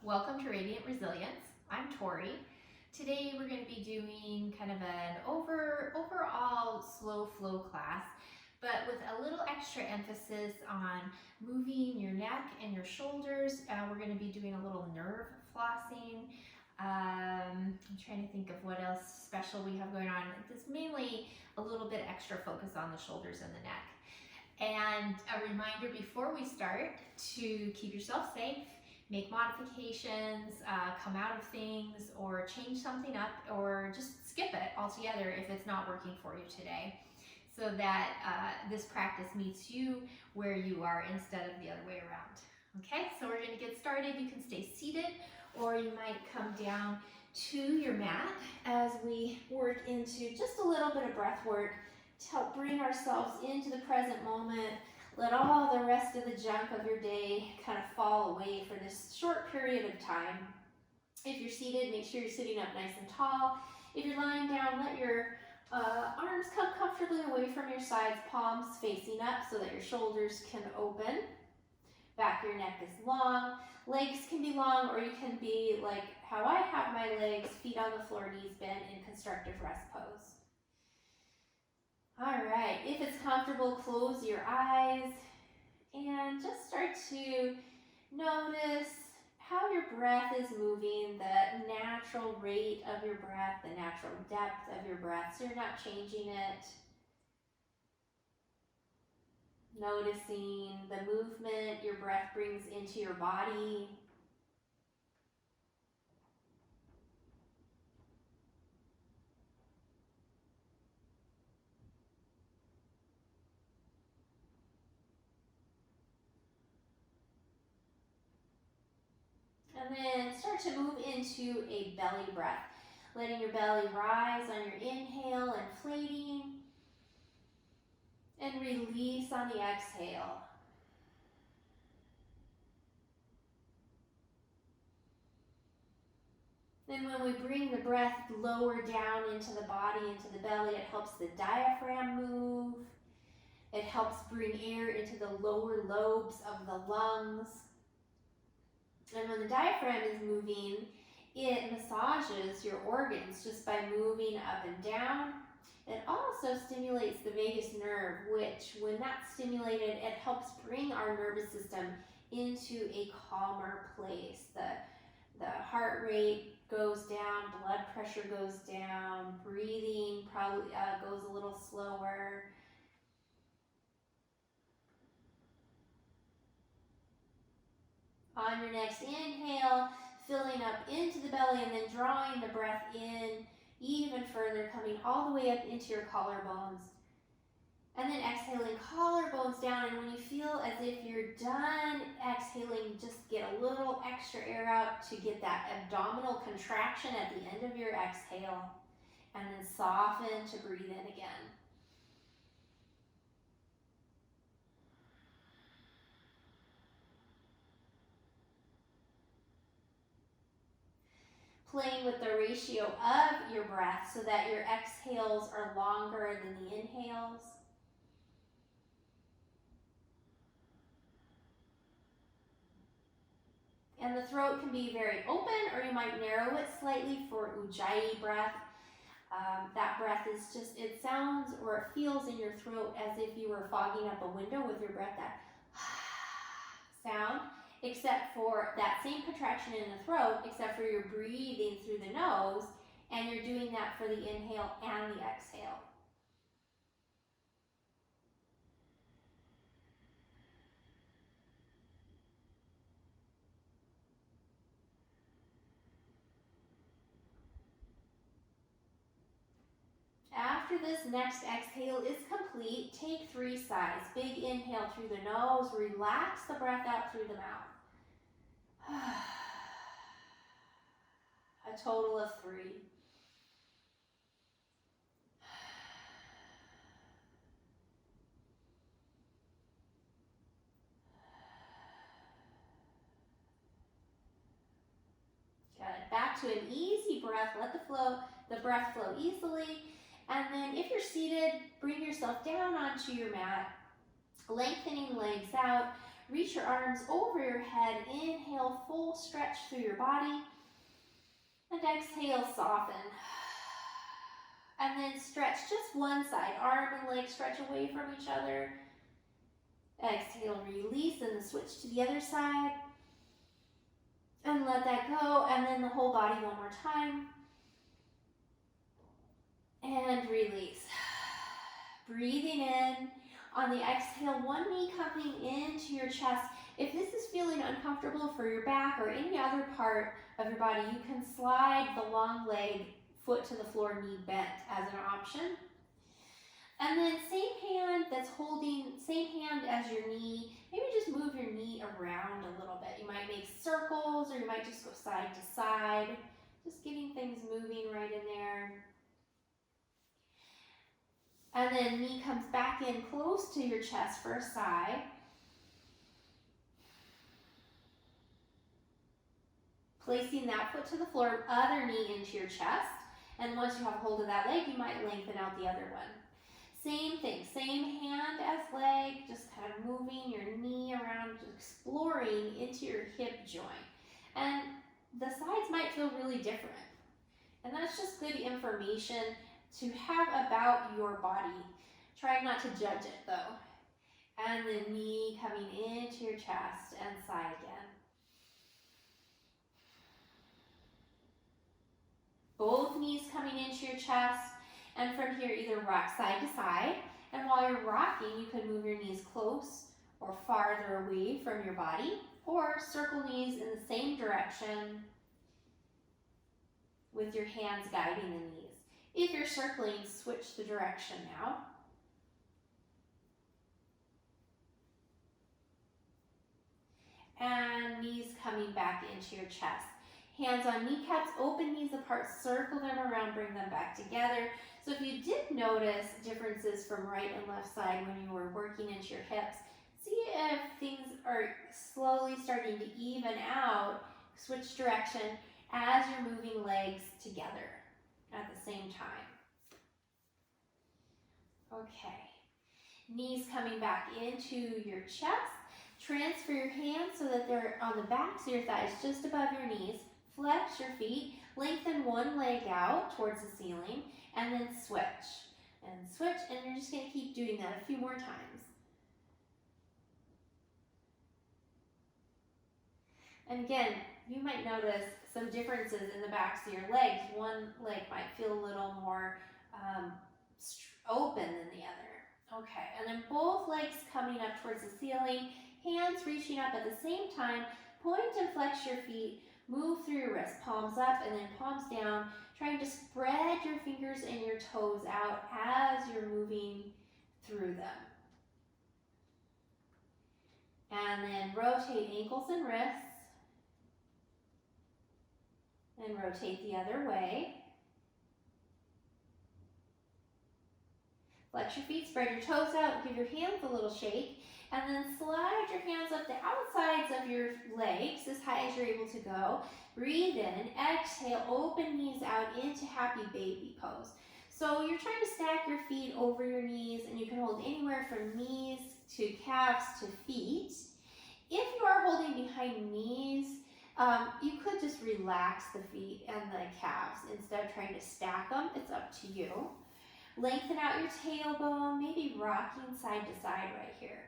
Welcome to Radiant Resilience. I'm Torrey. Today we're going to be doing kind of an overall slow flow class, but with a little extra emphasis on moving your neck and your shoulders. We're going to be doing a little nerve flossing. I'm trying to think of what else special we have going on. It's mainly a little bit extra focus on the shoulders and the neck. And a reminder before we start to keep yourself safe, make modifications, come out of things, or change something up, or just skip it altogether if it's not working for you today, so that this practice meets you where you are instead of the other way around. Okay, so we're going to get started. You can stay seated, or you might come down to your mat as we work into just a little bit of breath work to help bring ourselves into the present moment. Let all the rest of the junk of your day kind of fall away for this short period of time. If you're seated, make sure you're sitting up nice and tall. If you're lying down, let your arms come comfortably away from your sides, palms facing up so that your shoulders can open. Back of your neck is long. Legs can be long, or you can be like how I have my legs, feet on the floor, knees bent in constructive rest pose. All right, if it's comfortable, close your eyes and just start to notice how your breath is moving, the natural rate of your breath, the natural depth of your breath, so you're not changing it. Noticing the movement your breath brings into your body. And then start to move into a belly breath, letting your belly rise on your inhale, inflating, and release on the exhale. Then when we bring the breath lower down into the body, into the belly, it helps the diaphragm move. It helps bring air into the lower lobes of the lungs. And when the diaphragm is moving, it massages your organs just by moving up and down. It also stimulates the vagus nerve, which when that's stimulated, it helps bring our nervous system into a calmer place. The heart rate goes down, blood pressure goes down, breathing probably goes a little slower. On your next inhale, filling up into the belly and then drawing the breath in even further, coming all the way up into your collarbones. And then exhaling, collarbones down, and when you feel as if you're done exhaling, just get a little extra air out to get that abdominal contraction at the end of your exhale, and then soften to breathe in again. Playing with the ratio of your breath so that your exhales are longer than the inhales. And the throat can be very open, or you might narrow it slightly for Ujjayi breath. That breath is just, it sounds or it feels in your throat as if you were fogging up a window with your breath, that sound, except for that same contraction in the throat, except for you're breathing through the nose, and you're doing that for the inhale and the exhale. After this next exhale is complete, take 3 sighs. Big inhale through the nose, relax the breath out through the mouth. A total of 3. Got it. Back to an easy breath. Let the breath flow easily. And then if you're seated, bring yourself down onto your mat, lengthening legs out, reach your arms over your head. Inhale, full stretch through your body. And exhale, soften. And then stretch just one side. Arm and leg stretch away from each other. Exhale, release, and then switch to the other side. And let that go. And then the whole body one more time. And release. Breathing in. On the exhale, one knee coming into your chest. If this is feeling uncomfortable for your back or any other part of your body, you can slide the long leg, foot to the floor, knee bent as an option. And then same hand as your knee. Maybe just move your knee around a little bit. You might make circles, or you might just go side to side. Just getting things moving right in there. And then knee comes back in close to your chest for a sigh. Placing that foot to the floor, other knee into your chest. And once you have hold of that leg, you might lengthen out the other one. Same thing, same hand as leg, just kind of moving your knee around, exploring into your hip joint. And the sides might feel really different. And that's just good information to have about your body. Try not to judge it though. And the knee coming into your chest and sigh again. Both knees coming into your chest, and from here either rock side to side, and while you're rocking you can move your knees close or farther away from your body, or circle knees in the same direction with your hands guiding the knees. If you're circling, switch the direction now. And knees coming back into your chest. Hands on kneecaps, open knees apart, circle them around, bring them back together. So if you did notice differences from right and left side when you were working into your hips, see if things are slowly starting to even out. Switch direction as you're moving legs together at the same time. Okay, knees coming back into your chest. Transfer your hands so that they're on the backs of your thighs, just above your knees. Flex your feet, lengthen one leg out towards the ceiling, and then switch. And switch, and you're just going to keep doing that a few more times. And again, you might notice some differences in the backs of your legs. One leg might feel a little more open than the other. Okay, and then both legs coming up towards the ceiling, hands reaching up at the same time. Point and flex your feet. Move through your wrists, palms up and then palms down, trying to spread your fingers and your toes out as you're moving through them. And then rotate ankles and wrists, and rotate the other way. Flex your feet, spread your toes out, give your hands a little shake, and then slide your hands up the outsides of your legs as high as you're able to go. Breathe in, exhale, open knees out into happy baby pose. So you're trying to stack your feet over your knees, and you can hold anywhere from knees to calves to feet. If you are holding behind knees, you could just relax the feet and the calves instead of trying to stack them. It's up to you. Lengthen out your tailbone, maybe rocking side to side right here.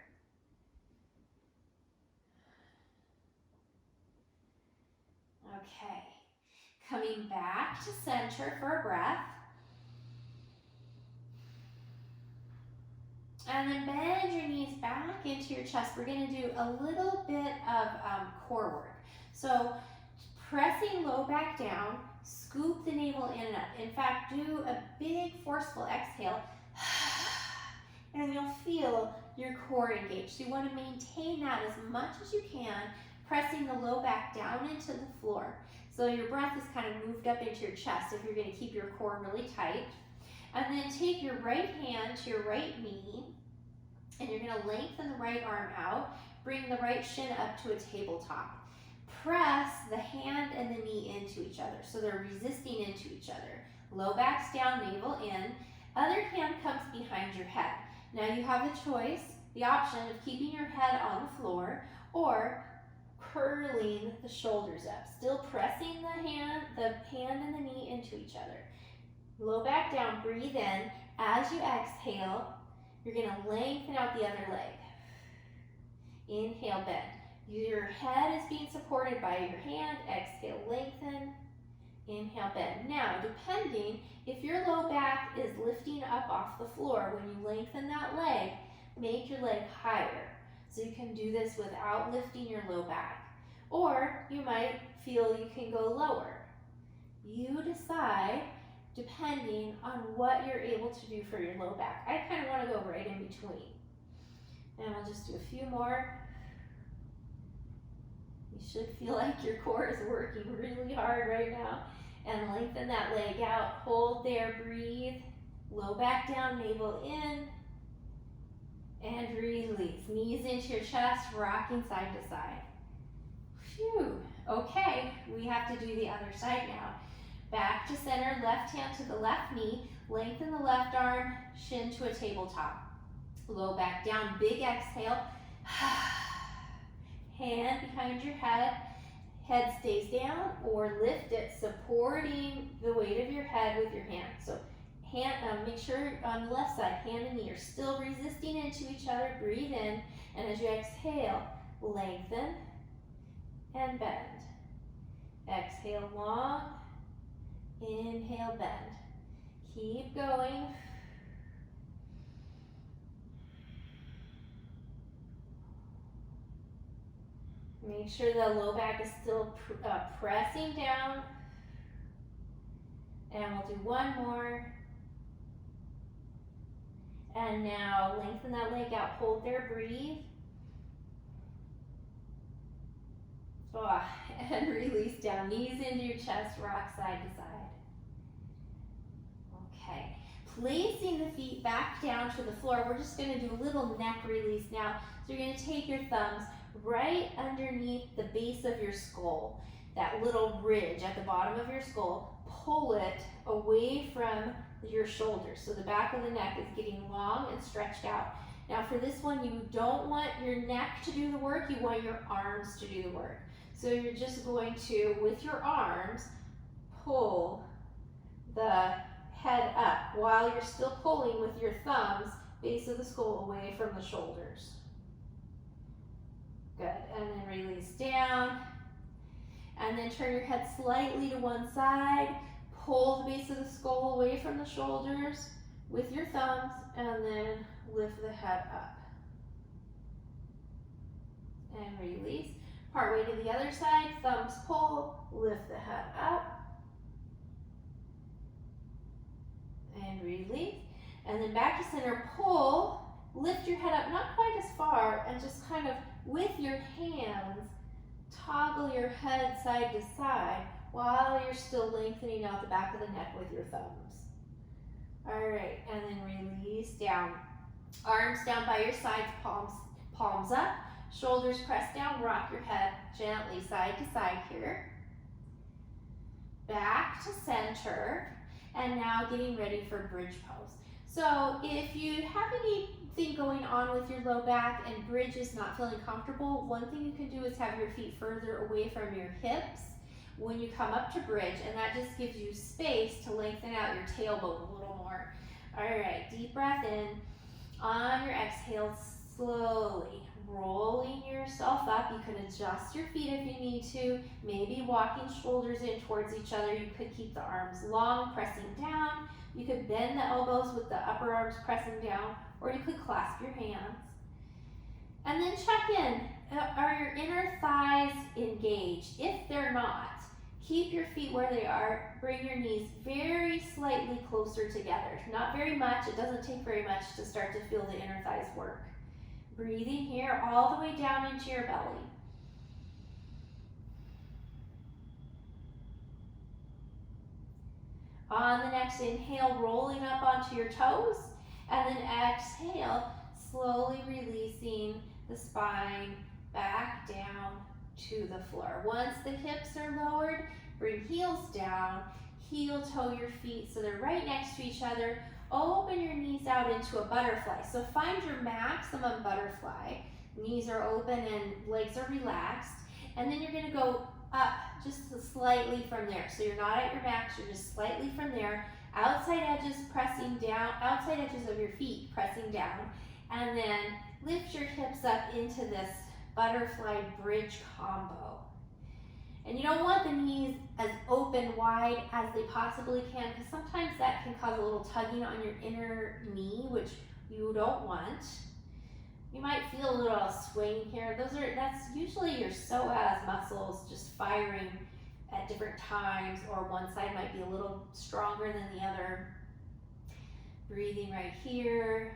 Okay, coming back to center for a breath. And then bend your knees back into your chest. We're going to do a little bit of core work. So pressing low back down, scoop the navel in and up. In fact, do a big forceful exhale, and you'll feel your core engaged. So you want to maintain that as much as you can, pressing the low back down into the floor. So your breath is kind of moved up into your chest if you're going to keep your core really tight. And then take your right hand to your right knee, and you're going to lengthen the right arm out, bring the right shin up to a tabletop. Press the hand and the knee into each other, so they're resisting into each other. Low back's down, navel in. Other hand comes behind your head. Now you have a choice. the option of keeping your head on the floor or curling the shoulders up, still pressing the hand and the knee into each other. Low back down, breathe in. As you exhale, you're going to lengthen out the other leg. Inhale, bend. Your head is being supported by your hand. Exhale, lengthen. Inhale, bend. Now, depending if your low back is lifting up off the floor, when you lengthen that leg, make your leg higher. So you can do this without lifting your low back. Or you might feel you can go lower. You decide depending on what you're able to do for your low back. I kind of want to go right in between. And we'll just do a few more. You should feel like your core is working really hard right now. And lengthen that leg out. Hold there, breathe. Low back down, navel in. And release. Knees into your chest, rocking side to side. Phew. Okay, we have to do the other side now. Back to center, left hand to the left knee. Lengthen the left arm, shin to a tabletop. Low back down, big exhale. Hand behind your head. Head stays down or lift it, supporting the weight of your head with your hand. So make sure on the left side, hand and knee are still resisting into each other. Breathe in, and as you exhale, lengthen and bend. Exhale long, inhale, bend. Keep going. Make sure the low back is still pressing down. And we'll do one more. And now lengthen that leg out, hold there, breathe. And release down, knees into your chest, rock side to side. Okay, placing the feet back down to the floor, we're just gonna do a little neck release now. So you're gonna take your thumbs right underneath the base of your skull, that little ridge at the bottom of your skull, pull it away from your shoulders. So the back of the neck is getting long and stretched out. Now for this one, you don't want your neck to do the work, you want your arms to do the work. So you're just going to, with your arms, pull the head up while you're still pulling with your thumbs, base of the skull away from the shoulders. Good, and then release down. And then turn your head slightly to one side, pull the base of the skull away from the shoulders with your thumbs, and then lift the head up. And release. Part way to the other side, thumbs pull, lift the head up. And release. And then back to center, pull, lift your head up, not quite as far, and just kind of with your hands, toggle your head side to side while you're still lengthening out the back of the neck with your thumbs. All right, and then release down. Arms down by your sides, palms up, shoulders pressed down, rock your head gently side to side here. Back to center, and now getting ready for bridge pose. So if you have anything going on with your low back and bridge is not feeling comfortable, one thing you can do is have your feet further away from your hips when you come up to bridge, and that just gives you space to lengthen out your tailbone a little more. All right, deep breath in. On your exhale, slowly rolling yourself up. You can adjust your feet if you need to, maybe walking shoulders in towards each other. You could keep the arms long, pressing down. You could bend the elbows with the upper arms pressing down, or you could clasp your hands. And then check in. Are your inner thighs engaged? If they're not, keep your feet where they are. Bring your knees very slightly closer together. Not very much. It doesn't take very much to start to feel the inner thighs work. Breathing here all the way down into your belly. On the next inhale, rolling up onto your toes, and then exhale, slowly releasing the spine back down to the floor. Once the hips are lowered, bring heels down, heel toe your feet so they're right next to each other. open your knees out into a butterfly. So find your maximum butterfly. Knees are open and legs are relaxed. And then you're gonna go up just slightly from there. So you're not at your max, you're just slightly from there. Outside edges pressing down, outside edges of your feet pressing down. And then lift your hips up into this butterfly bridge combo. And you don't want the knees as open wide as they possibly can, because sometimes that can cause a little tugging on your inner knee, which you don't want. You might feel a little swing here. That's usually your psoas muscles just firing at different times, or one side might be a little stronger than the other. Breathing right here.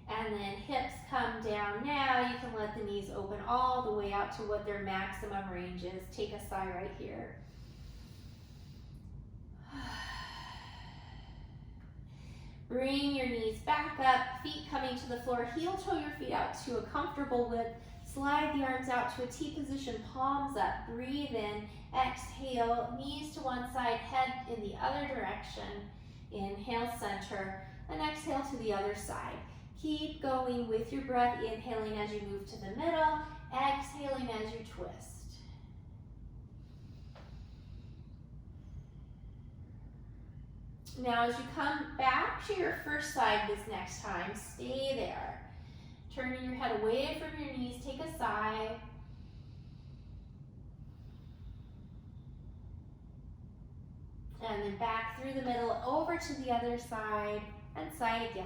And then hips come down now. You can let the knees open all the way out to what their maximum range is. Take a sigh right here. Bring your knees back up, feet coming to the floor. Heel toe your feet out to a comfortable width. Slide the arms out to a T position, palms up. Breathe in, exhale, knees to one side, head in the other direction. Inhale, center, and exhale to the other side. Keep going with your breath, inhaling as you move to the middle, exhaling as you twist. Now as you come back to your first side this next time, stay there. Turning your head away from your knees, take a sigh. And then back through the middle, over to the other side, and sigh again.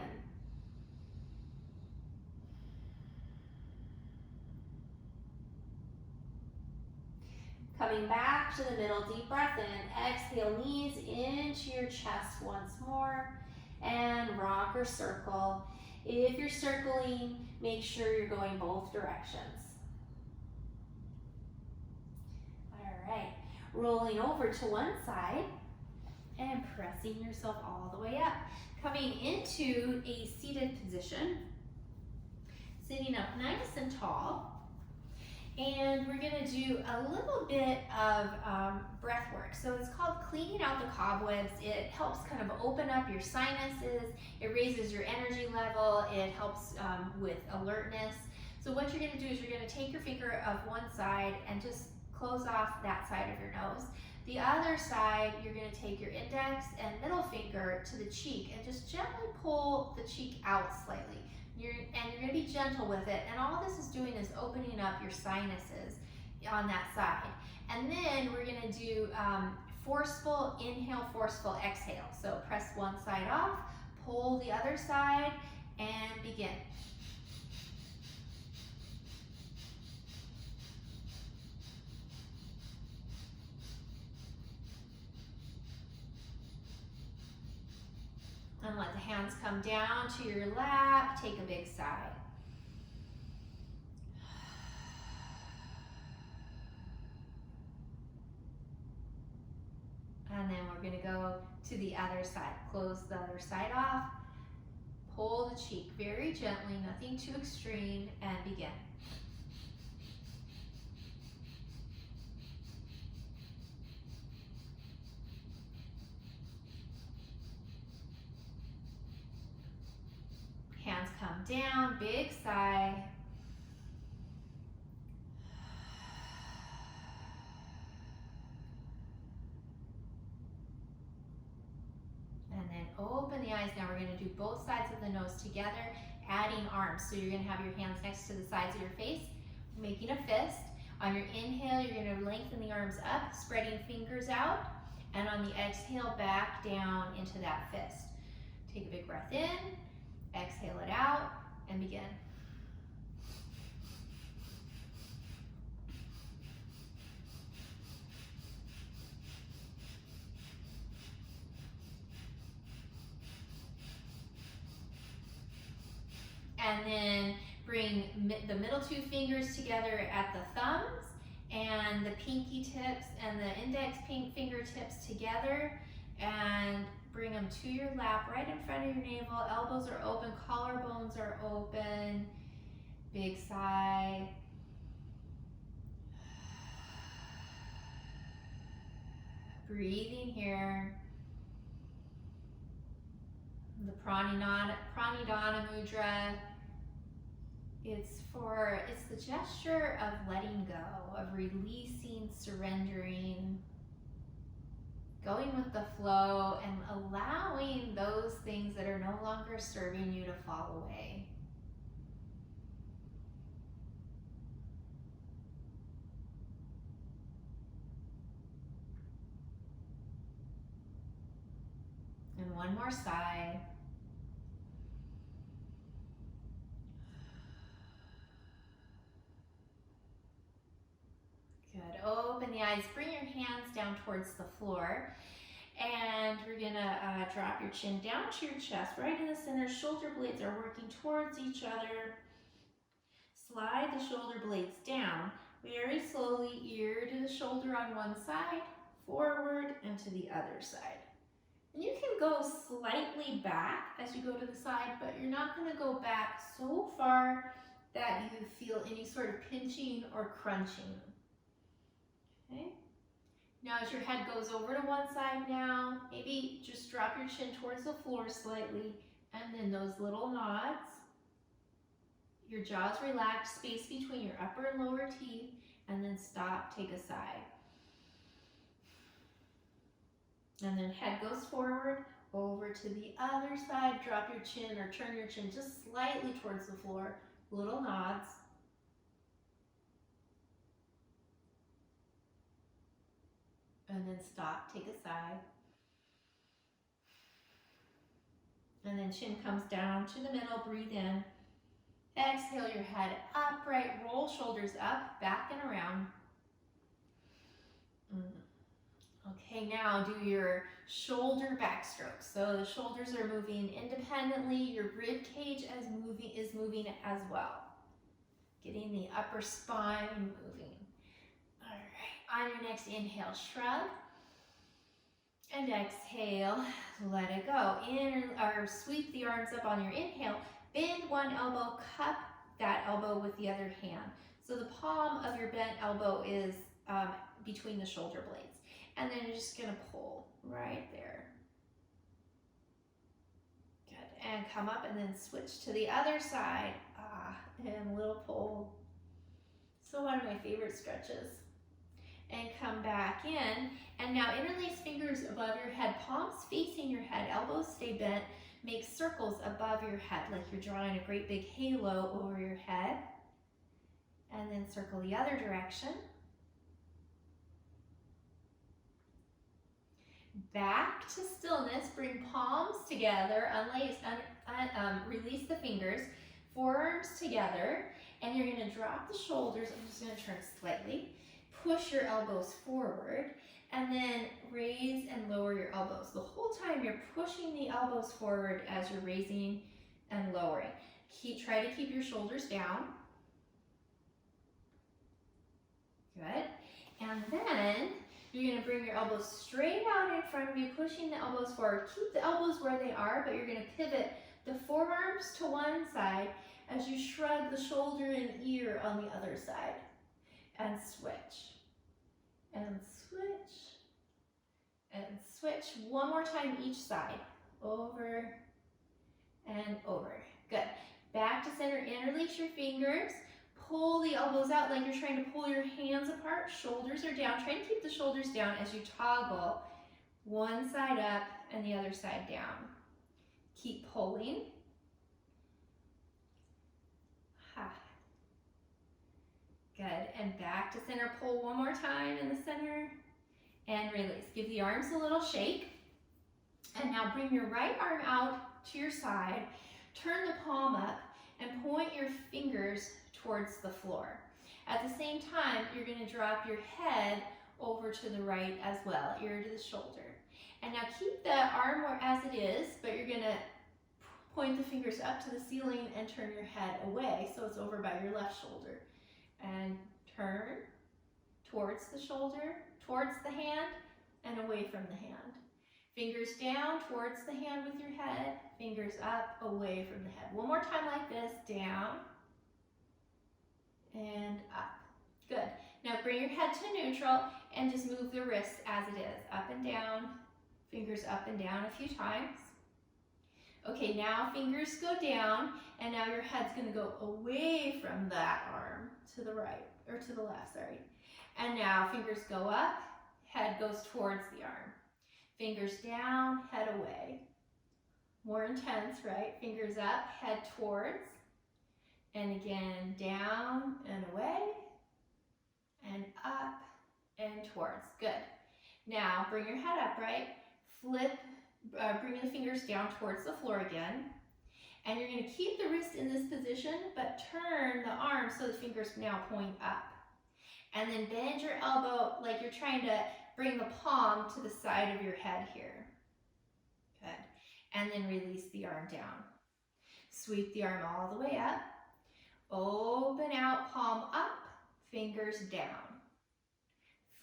Coming back to the middle, deep breath in, exhale, knees into your chest once more, and rock or circle. If you're circling, make sure you're going both directions. All right, rolling over to one side and pressing yourself all the way up. Coming into a seated position, sitting up nice and tall. And we're gonna do a little bit of breath work. So it's called cleaning out the cobwebs. It helps kind of open up your sinuses. It raises your energy level. It helps with alertness. So what you're gonna do is you're gonna take your finger of one side and just close off that side of your nose. The other side, you're gonna take your index and middle finger to the cheek and just gently pull the cheek out slightly. You're going to be gentle with it, and all this is doing is opening up your sinuses on that side. And then we're going to do forceful inhale, forceful exhale. So press one side off, pull the other side, and begin. And let the hands come down to your lap. Take a big sigh. And then we're going to go to the other side. Close the other side off. Pull the cheek very gently, nothing too extreme, and begin. Hands come down, big sigh. And then open the eyes. Now we're going to do both sides of the nose together, adding arms. So you're going to have your hands next to the sides of your face, making a fist. On your inhale, you're going to lengthen the arms up, spreading fingers out. And on the exhale, back down into that fist. Take a big breath in. Exhale it out and begin. And then bring the middle two fingers together at the thumbs and the pinky tips and the index fingertips together, and bring them to your lap right in front of your navel. Elbows are open, collarbones are open. Big sigh. Breathing here. Pranidhana mudra. It's the gesture of letting go, of releasing, surrendering, going with the flow, and allowing those things that are no longer serving you to fall away. And one more sigh. Good. Open the eyes. Bring your hands down towards the floor. And we're gonna drop your chin down to your chest, right in the center. Shoulder blades are working towards each other. Slide the shoulder blades down. Very slowly, ear to the shoulder on one side, forward, and to the other side. And you can go slightly back as you go to the side, but you're not gonna go back so far that you feel any sort of pinching or crunching. Okay? Now as your head goes over to one side now, maybe just drop your chin towards the floor slightly, and then those little nods. Your jaws relaxed, space between your upper and lower teeth, and then stop, take a sigh. And then head goes forward, over to the other side, drop your chin or turn your chin just slightly towards the floor, little nods. And then stop, take a sigh. And then chin comes down to the middle, breathe in. Exhale your head upright, roll shoulders up, back and around. Okay, now do your shoulder back strokes. So the shoulders are moving independently, your rib cage is moving as well. Getting the upper spine moving. All right, on your next inhale, shrug. And exhale, let it go. Sweep the arms up on your inhale. Bend one elbow, cup that elbow with the other hand. So the palm of your bent elbow is between the shoulder blades. And then you're just gonna pull right there. Good, and come up and then switch to the other side. And a little pull. So one of my favorite stretches. And come back in. And now interlace fingers above your head, palms facing your head, elbows stay bent. Make circles above your head, like you're drawing a great big halo over your head. And then circle the other direction. Back to stillness, bring palms together, release the fingers, forearms together, and you're gonna drop the shoulders. I'm just gonna turn slightly. Push your elbows forward, and then raise and lower your elbows. The whole time you're pushing the elbows forward as you're raising and lowering. Try to keep your shoulders down. Good. And then you're gonna bring your elbows straight out in front of you, pushing the elbows forward. Keep the elbows where they are, but you're gonna pivot the forearms to one side as you shrug the shoulder and ear on the other side. And switch. And switch. And switch. One more time each side. Over and over. Good. Back to center. Interlace your fingers. Pull the elbows out like you're trying to pull your hands apart. Shoulders are down. Try to keep the shoulders down as you toggle one side up and the other side down. Keep pulling. Good, and back to center. Pull one more time in the center and release. Give the arms a little shake. And now bring your right arm out to your side. Turn the palm up and point your fingers towards the floor. At the same time, you're gonna drop your head over to the right as well, ear to the shoulder. And now keep the arm as it is, but you're gonna point the fingers up to the ceiling and turn your head away so it's over by your left shoulder. And turn towards the shoulder, towards the hand, and away from the hand. Fingers down towards the hand with your head, fingers up, away from the head. One more time like this, down and up. Good. Now bring your head to neutral and just move the wrists as it is, up and down, fingers up and down a few times. Okay, now fingers go down, and now your head's gonna go away from that arm to the right, or to the left, sorry. And now fingers go up, head goes towards the arm. Fingers down, head away. More intense, right? Fingers up, head towards, and again, down and away, and up and towards. Good. Now, bring your head up, right? Flip, bring the fingers down towards the floor again. And you're gonna keep the wrist in this position, but turn the arm so the fingers now point up. And then bend your elbow like you're trying to bring the palm to the side of your head here. Good. And then release the arm down. Sweep the arm all the way up. Open out, palm up, fingers down.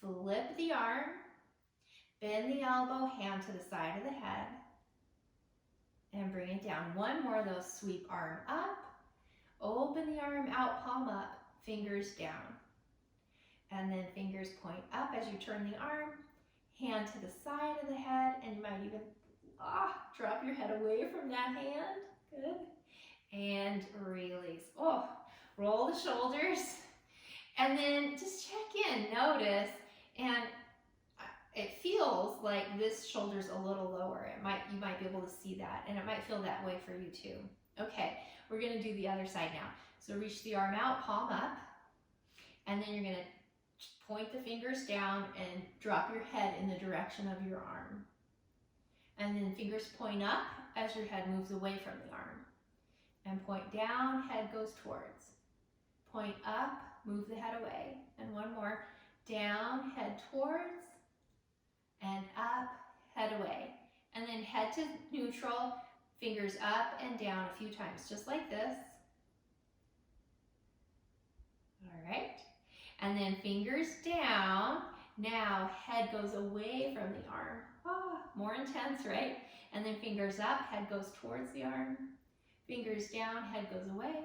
Flip the arm, bend the elbow, hand to the side of the head, and bring it down. One more of those, sweep arm up, open the arm out, palm up, fingers down. And then fingers point up as you turn the arm, hand to the side of the head, and you might even drop your head away from that hand. Good. And release. Oh, roll the shoulders. And then just check in, notice, and it feels like this shoulder's a little lower. You might be able to see that, and it might feel that way for you too. Okay, we're gonna do the other side now. So reach the arm out, palm up, and then you're gonna point the fingers down and drop your head in the direction of your arm. And then fingers point up as your head moves away from the arm. And point down, head goes towards. Point up, move the head away. And one more, down, head towards, and up, head away. And then head to neutral, fingers up and down a few times, just like this. All right. And then fingers down. Now head goes away from the arm. More intense, right? And then fingers up, head goes towards the arm. Fingers down, head goes away.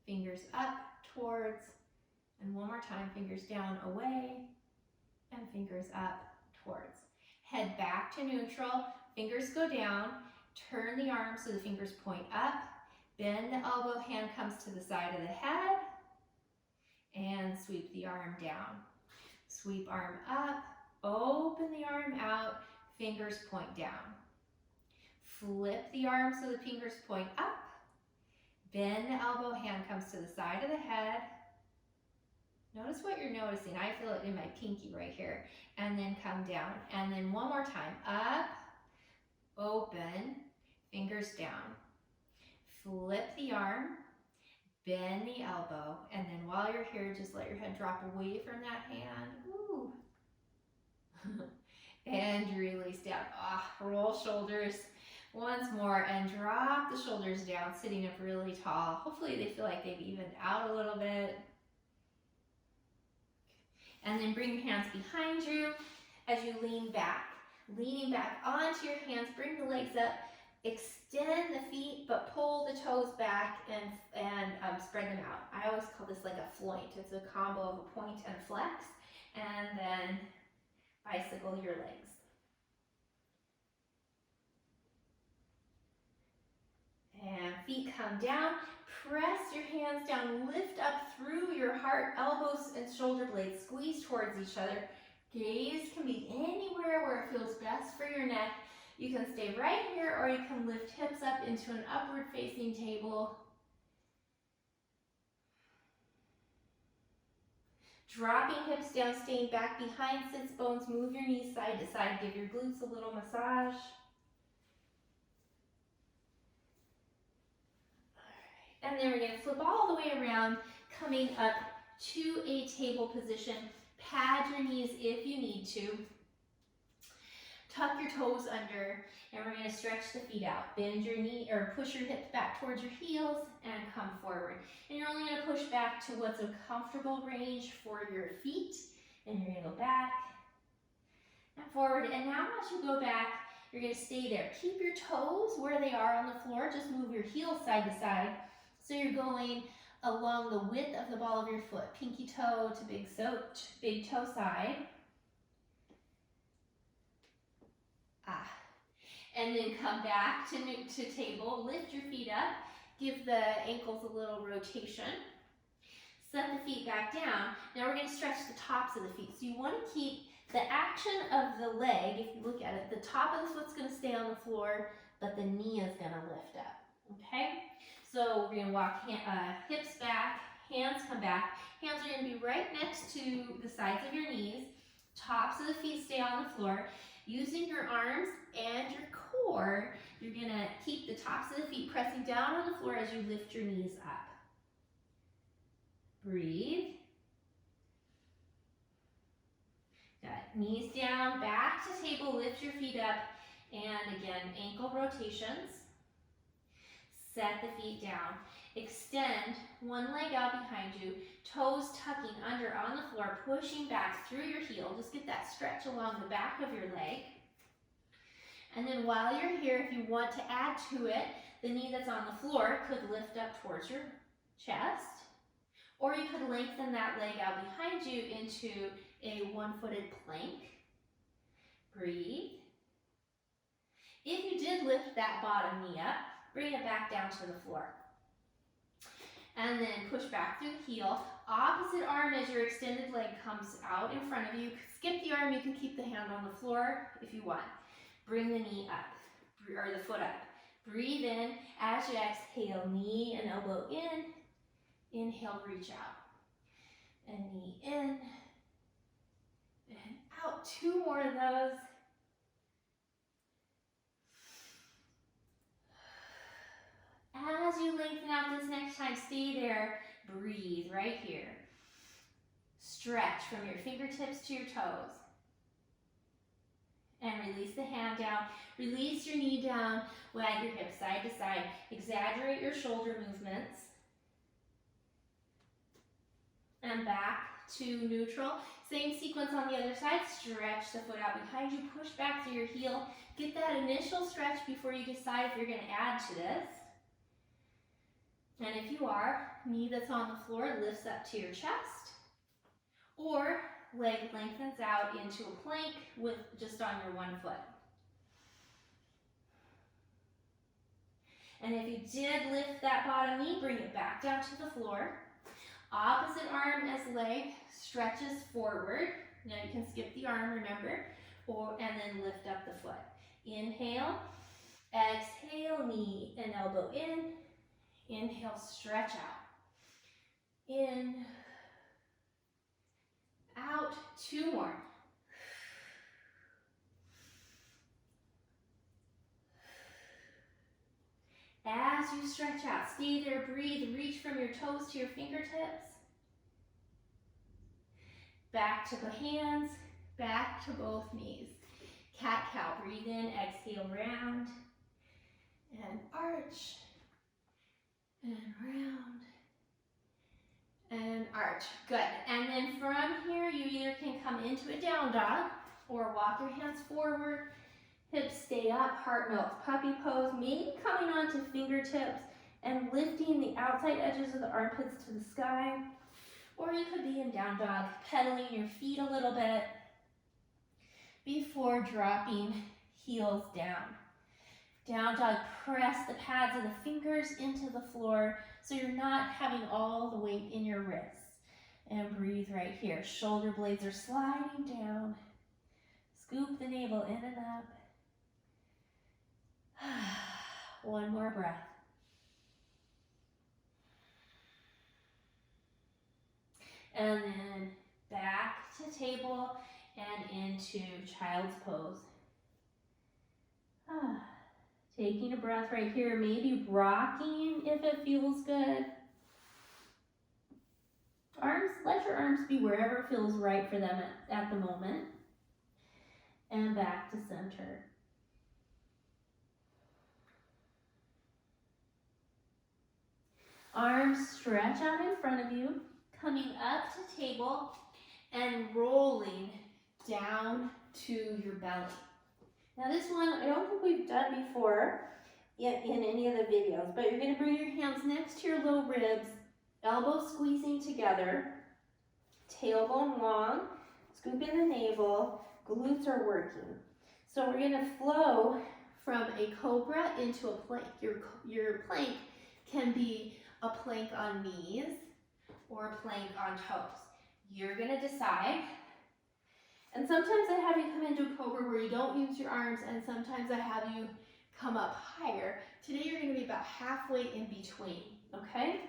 Fingers up, towards. And one more time, fingers down, away. And fingers up, towards. Head back to neutral, fingers go down. Turn the arm so the fingers point up. Bend the elbow, hand comes to the side of the head. And sweep the arm down. Sweep arm up, open the arm out, fingers point down. Flip the arm so the fingers point up. Bend the elbow, hand comes to the side of the head. Notice what you're noticing. I feel it in my pinky right here. And then come down. And then one more time. Up, open, fingers down. Flip the arm. Bend the elbow, and then while you're here, just let your head drop away from that hand. Ooh. And release down. Roll shoulders once more and drop the shoulders down, sitting up really tall. Hopefully they feel like they've evened out a little bit. And then bring your hands behind you as you lean back. Leaning back onto your hands, bring the legs up. Extend the feet, but pull the toes back and spread them out. I always call this like a floint. It's a combo of a point and flex, and then bicycle your legs. And feet come down. Press your hands down. Lift up through your heart. Elbows and shoulder blades squeeze towards each other. Gaze can be anywhere where it feels best for your neck. You can stay right here, or you can lift hips up into an upward facing table. Dropping hips down, staying back behind sits bones. Move your knees side to side. Give your glutes a little massage. All right. And then we're going to flip all the way around, coming up to a table position. Pad your knees if you need to. Tuck your toes under, and we're going to stretch the feet out. Bend your knee, or push your hips back towards your heels and come forward. And you're only going to push back to what's a comfortable range for your feet. And you're going to go back and forward. And now as you go back, you're going to stay there. Keep your toes where they are on the floor. Just move your heels side to side. So you're going along the width of the ball of your foot. Pinky toe to big toe side. And then come back to table, lift your feet up, give the ankles a little rotation. Set the feet back down. Now we're going to stretch the tops of the feet. So you want to keep the action of the leg, if you look at it, the top of the foot's going to stay on the floor, but the knee is going to lift up. Okay? So we're going to walk hips back, hands come back. Hands are going to be right next to the sides of your knees. Tops of the feet stay on the floor. Using your arms and your core, you're going to keep the tops of the feet pressing down on the floor as you lift your knees up. Breathe. Good. Knees down, back to table, lift your feet up, and again, ankle rotations. Set the feet down. Extend one leg out behind you, toes tucking under on the floor, pushing back through your heel. Just get that stretch along the back of your leg. And then while you're here, if you want to add to it, the knee that's on the floor could lift up towards your chest, or you could lengthen that leg out behind you into a one-footed plank. Breathe. If you did lift that bottom knee up, bring it back down to the floor. And then push back through the heel. Opposite arm as your extended leg comes out in front of you. Skip the arm, you can keep the hand on the floor if you want. Bring the knee up, or the foot up. Breathe in. As you exhale, knee and elbow in. Inhale, reach out. And knee in. And out. 2 more of those. As you lengthen out this next time, stay there. Breathe right here. Stretch from your fingertips to your toes. And release the hand down. Release your knee down. Wag your hips side to side. Exaggerate your shoulder movements. And back to neutral. Same sequence on the other side. Stretch the foot out behind you. Push back through your heel. Get that initial stretch before you decide if you're going to add to this. And if you are, knee that's on the floor lifts up to your chest. Or leg lengthens out into a plank with just on your one foot. And if you did lift that bottom knee, bring it back down to the floor. Opposite arm as leg stretches forward. Now you can skip the arm, remember, and then lift up the foot. Inhale, exhale, knee and elbow in. Inhale, stretch out. In, out. 2 more. As you stretch out, stay there, breathe, reach from your toes to your fingertips. Back to the hands, back to both knees. Cat-cow, breathe in, exhale, round, and arch, and round, and arch. Good. And then from here, you either can come into a down dog, or walk your hands forward. Hips stay up, heart melts, puppy pose, maybe coming onto fingertips and lifting the outside edges of the armpits to the sky. Or you could be in down dog, pedaling your feet a little bit before dropping heels down. Down dog, press the pads of the fingers into the floor so you're not having all the weight in your wrists. And breathe right here. Shoulder blades are sliding down. Scoop the navel in and up. One more breath. And then back to table and into child's pose. Taking a breath right here, maybe rocking if it feels good. Arms, let your arms be wherever feels right for them at the moment. And back to center. Arms stretch out in front of you, coming up to table and rolling down to your belly. Now this one, I don't think we've done before in any of the videos, but you're going to bring your hands next to your low ribs, elbows squeezing together, tailbone long, scoop in the navel, glutes are working. So we're going to flow from a cobra into a plank. Your plank can be a plank on knees or a plank on toes. You're gonna decide. And sometimes I have you come into a cobra where you don't use your arms, and sometimes I have you come up higher. Today you're gonna be about halfway in between, okay?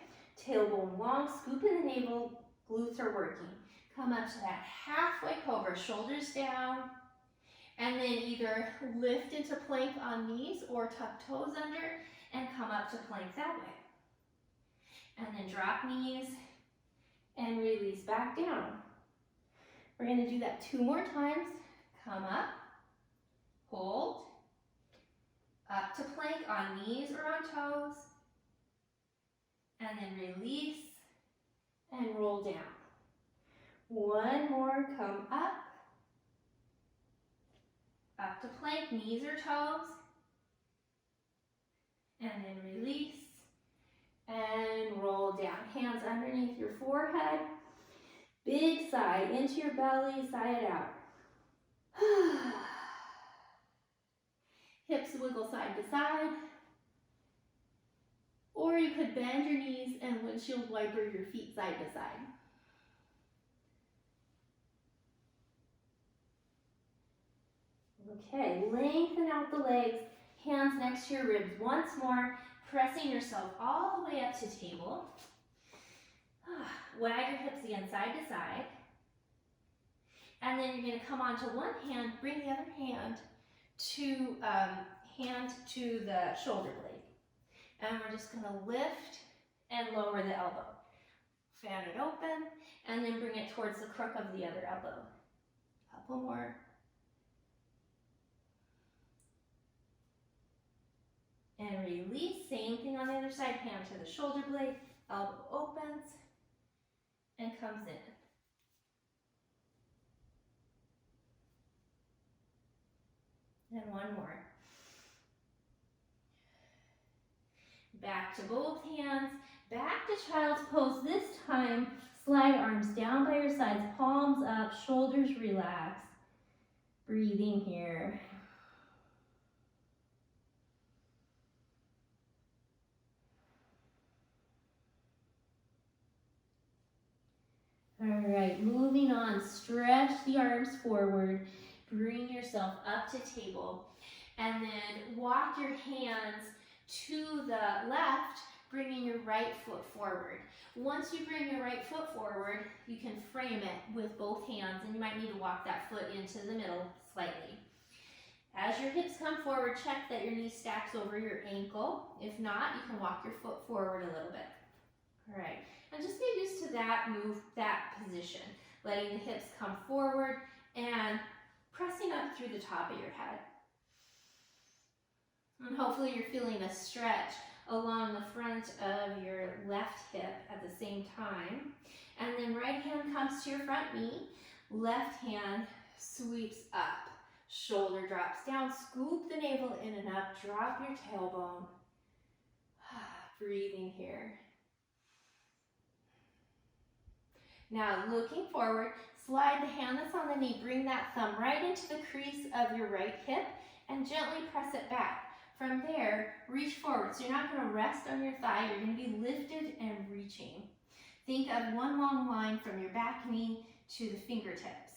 Tailbone long, scoop in the navel, glutes are working. Come up to that halfway cobra, shoulders down, and then either lift into plank on knees or tuck toes under and come up to plank that way. And then drop knees and release back down. We're going to do that 2 more times. Come up, hold, up to plank on knees or on toes, and then release and roll down. 1 more, come up to plank, knees or toes, and then release and roll down. Hands underneath your forehead, big sigh into your belly, sigh it out. Hips wiggle side to side, or you could bend your knees and windshield wiper your feet side to side. Okay, lengthen out the legs, hands next to your ribs once more, pressing yourself all the way up to table. Wag your hips again side to side. And then you're going to come onto one hand, bring the other hand to the shoulder blade. And we're just going to lift and lower the elbow. Fan it open, and then bring it towards the crook of the other elbow. Couple more. And release, same thing on the other side, hand to the shoulder blade, elbow opens and comes in. And 1 more. Back to both hands, back to child's pose. This time, slide arms down by your sides, palms up, shoulders relax. Breathing here. All right, moving on, stretch the arms forward, bring yourself up to table, and then walk your hands to the left, bringing your right foot forward. Once you bring your right foot forward, you can frame it with both hands, and you might need to walk that foot into the middle slightly. As your hips come forward, check that your knee stacks over your ankle. If not, you can walk your foot forward a little bit. All right, and just get used to that move, that position, letting the hips come forward and pressing up through the top of your head. And hopefully you're feeling a stretch along the front of your left hip at the same time. And then right hand comes to your front knee, left hand sweeps up, shoulder drops down, scoop the navel in and up, drop your tailbone. Breathing here. Now looking forward, slide the hand that's on the knee, bring that thumb right into the crease of your right hip and gently press it back. From there, reach forward. So you're not going to rest on your thigh, you're going to be lifted and reaching. Think of one long line from your back knee to the fingertips.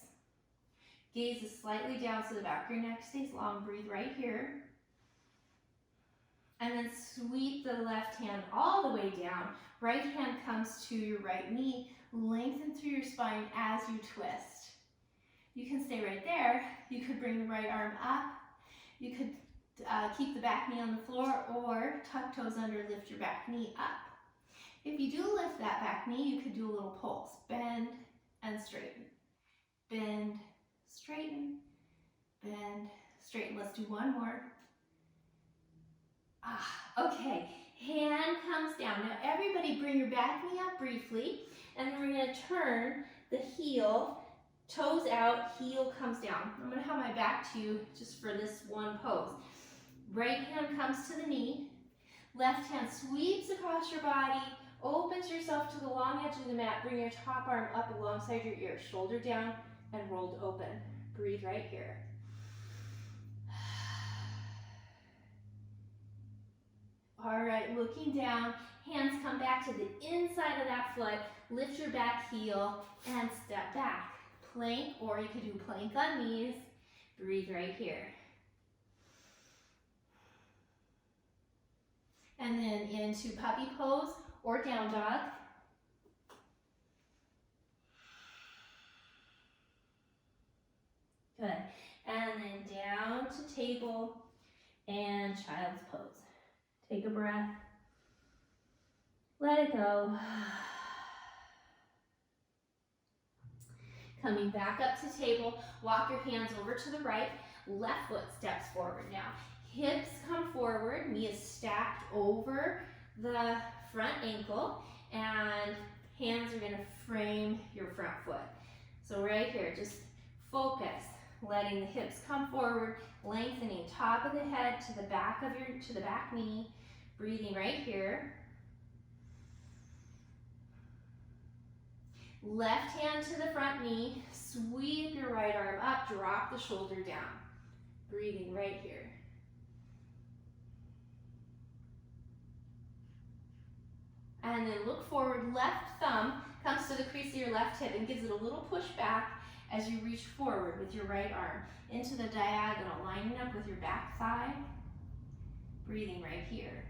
Gaze is slightly down so the back of your neck stays long. Breathe right here. And then sweep the left hand all the way down. Right hand comes to your right knee. Lengthen through your spine as you twist. You can stay right there. You could bring the right arm up. You could keep the back knee on the floor or tuck toes under, lift your back knee up. If you do lift that back knee, you could do a little pulse. Bend and straighten. Bend, straighten, bend, straighten. Let's do 1 more. Okay, hand comes down. Now everybody bring your back knee up briefly, and then we're going to turn the heel, toes out, heel comes down. I'm going to have my back to you just for this one pose. Right hand comes to the knee, left hand sweeps across your body, opens yourself to the long edge of the mat, bring your top arm up alongside your ear, shoulder down and rolled open. Breathe right here. All right, looking down, hands come back to the inside of that foot, lift your back heel, and step back. Plank, or you could do plank on knees. Breathe right here. And then into puppy pose or down dog. Good. And then down to table and child's pose. Take a breath. Let it go. Coming back up to table, walk your hands over to the right, left foot steps forward now. Hips come forward, knee is stacked over the front ankle, and hands are gonna frame your front foot. So right here, just focus, letting the hips come forward, lengthening top of the head to the back of to the back knee, breathing right here. Left hand to the front knee, sweep your right arm up, drop the shoulder down. Breathing right here. And then look forward, left thumb comes to the crease of your left hip and gives it a little push back as you reach forward with your right arm into the diagonal, lining up with your back thigh. Breathing right here.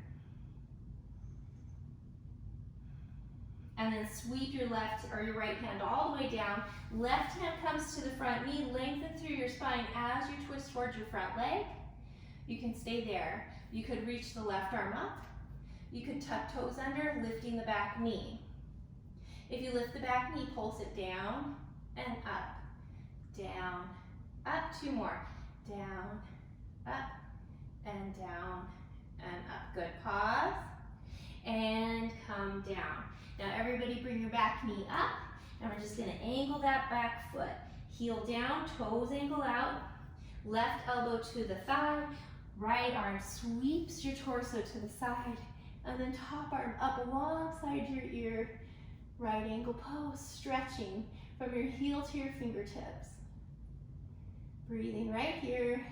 And then sweep your left or your right hand all the way down. Left hand comes to the front knee, lengthen through your spine as you twist towards your front leg. You can stay there. You could reach the left arm up. You could tuck toes under, lifting the back knee. If you lift the back knee, pulse it down and up, down, up. Two more. Down, up, and down, and up. Good. Pause, and come down. Now everybody bring your back knee up, and we're just gonna angle that back foot. Heel down, toes angle out, left elbow to the thigh, right arm sweeps your torso to the side, and then top arm up alongside your ear, right angle pose, stretching from your heel to your fingertips. Breathing right here.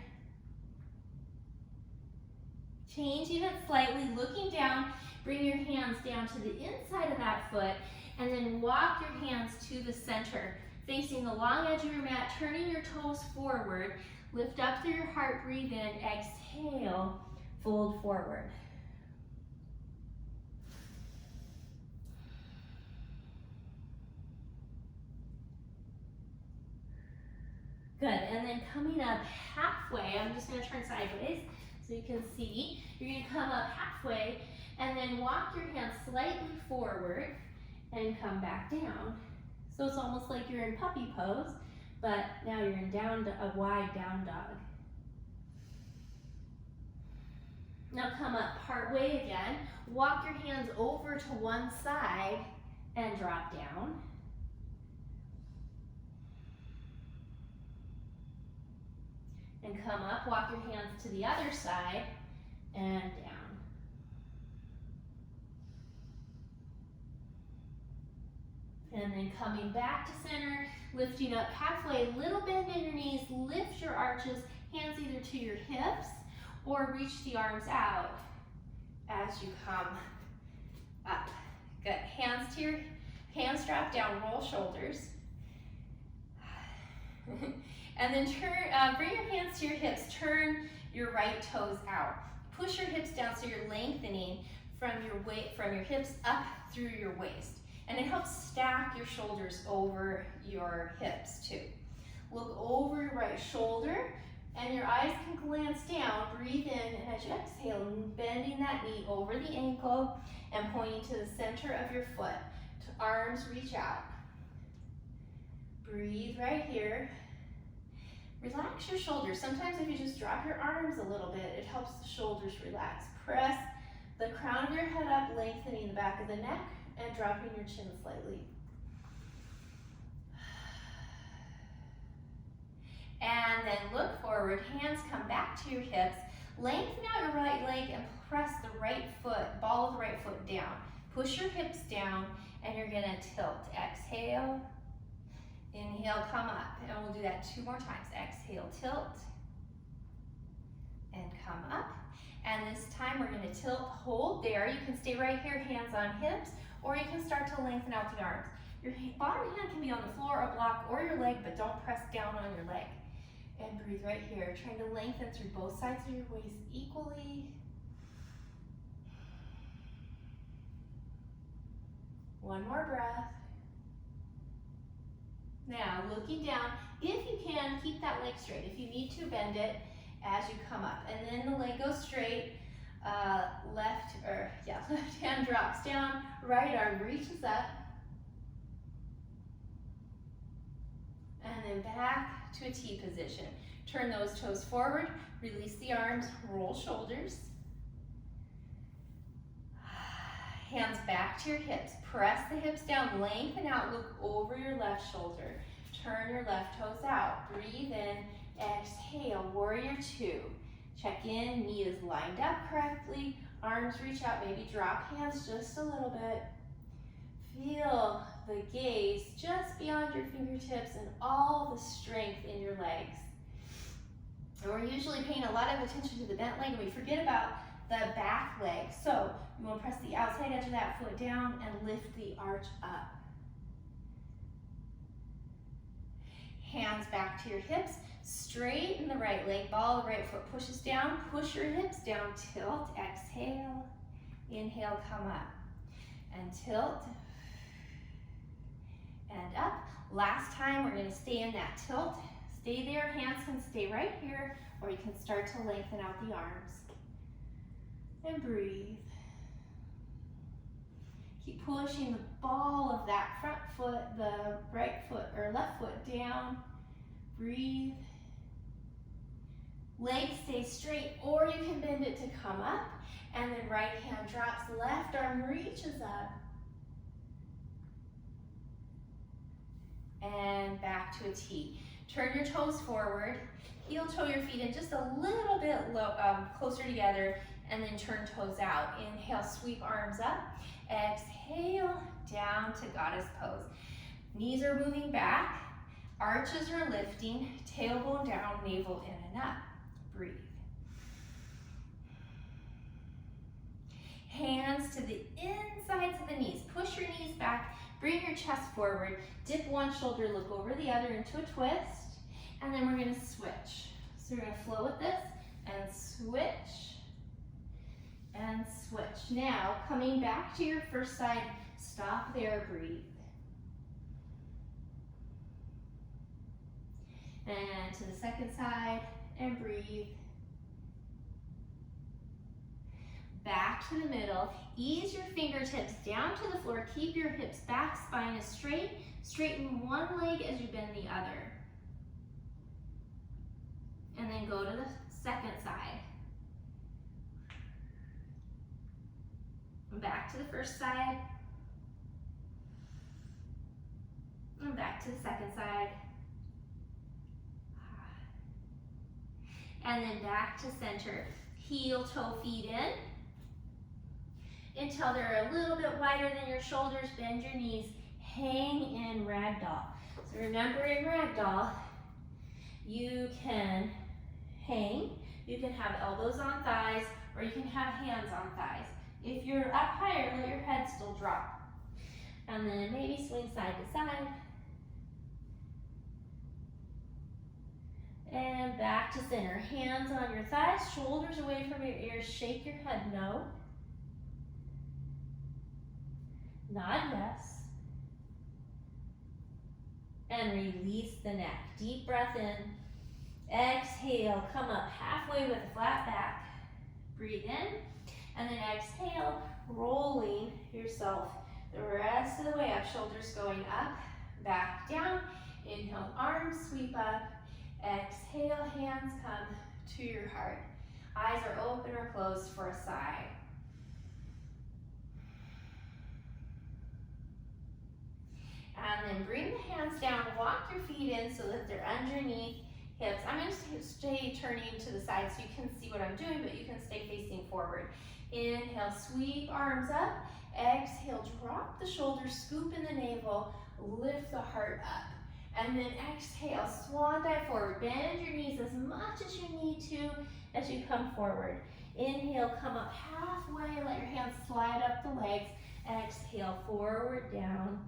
Changing it slightly, looking down, bring your hands down to the inside of that foot, and then walk your hands to the center, facing the long edge of your mat, turning your toes forward, lift up through your heart, breathe in, exhale, fold forward. Good, and then coming up halfway, I'm just gonna turn sideways so you can see. You're gonna come up halfway and then walk your hands slightly forward and come back down. So it's almost like you're in puppy pose, but now you're in a wide down dog. Now come up part way again. Walk your hands over to one side and drop down. And come up, walk your hands to the other side and down. And then coming back to center, lifting up halfway, little bend in your knees, lift your arches, hands either to your hips or reach the arms out as you come up. Good, hands drop down, roll shoulders. And then bring your hands to your hips, turn your right toes out. Push your hips down so you're lengthening from your hips up through your waist. And it helps stack your shoulders over your hips too. Look over your right shoulder and your eyes can glance down. Breathe in, and as you exhale, bending that knee over the ankle and pointing to the center of your foot. Arms reach out. Breathe right here. Relax your shoulders. Sometimes if you just drop your arms a little bit, it helps the shoulders relax. Press the crown of your head up, lengthening the back of the neck and dropping your chin slightly. And then look forward, hands come back to your hips. Lengthen out your right leg and press the right foot, ball of the right foot down. Push your hips down and you're gonna tilt. Exhale. Inhale, come up, and we'll do that 2 more times. Exhale, tilt. and come up. And this time we're going to tilt, hold there. You can stay right here, hands on hips, or you can start to lengthen out the arms. Your bottom hand can be on the floor, a block, or your leg, but don't press down on your leg. And breathe right here, trying to lengthen through both sides of your waist equally. One more breath. Now, looking down, if you can, keep that leg straight. If you need to, bend it as you come up. And then the leg goes straight. Left hand drops down, right arm reaches up. And then back to a T position. Turn those toes forward, release the arms, roll shoulders. Hands back to your hips. Press the hips down, lengthen out, look over your left shoulder. Turn your left toes out. Breathe in, exhale, warrior two. Check in, knee is lined up correctly. Arms reach out, maybe drop hands just a little bit. Feel the gaze just beyond your fingertips and all the strength in your legs. And we're usually paying a lot of attention to the bent leg and we forget about the back leg. So you want to press the outside edge of that foot down and lift the arch up. Hands back to your hips, straighten the right leg, ball the right foot pushes down, push your hips down, tilt, exhale, inhale, come up, and tilt, and up. Last time, we're going to stay in that tilt. Stay there, hands can stay right here, or you can start to lengthen out the arms. And breathe. Keep pushing the ball of that front foot, the right foot or left foot down. Breathe. Legs stay straight, or you can bend it to come up. And then right hand drops, left arm reaches up. And back to a T. Turn your toes forward. Heel toe your feet in just a little bit closer together. And then turn toes out. Inhale, sweep arms up. Exhale, down to goddess pose. Knees are moving back. Arches are lifting. Tailbone down, navel in and up. Breathe. Hands to the insides of the knees. Push your knees back. Bring your chest forward. Dip one shoulder, look over the other into a twist. And then we're going to switch. So we're going to flow with this and switch. And switch. Now, coming back to your first side, stop there, breathe. And to the second side, and breathe. Back to the middle. Ease your fingertips down to the floor. Keep your hips back, spine is straight. Straighten one leg as you bend the other. And then go to the second side. Back to the first side, and back to the second side, and then back to center. Heel toe feet in until they're a little bit wider than your shoulders. Bend your knees, hang in ragdoll. So remember, in ragdoll, you can hang, you can have elbows on thighs, or you can have hands on thighs. If you're up higher, let your head still drop. And then maybe swing side to side. And back to center. Hands on your thighs, shoulders away from your ears. Shake your head no. Nod yes. And release the neck. Deep breath in. Exhale, come up halfway with a flat back. Breathe in. And then exhale, rolling yourself the rest of the way up. Shoulders going up, back down. Inhale, arms sweep up. Exhale, hands come to your heart. Eyes are open or closed for a sigh. And then bring the hands down, walk your feet in so that they're underneath hips. I'm going to stay turning to the side so you can see what I'm doing, but you can stay facing forward. Inhale, sweep arms up. Exhale, drop the shoulders, scoop in the navel, lift the heart up. And then exhale, swan dive forward. Bend your knees as much as you need to as you come forward. Inhale, come up halfway, let your hands slide up the legs. Exhale, forward, down.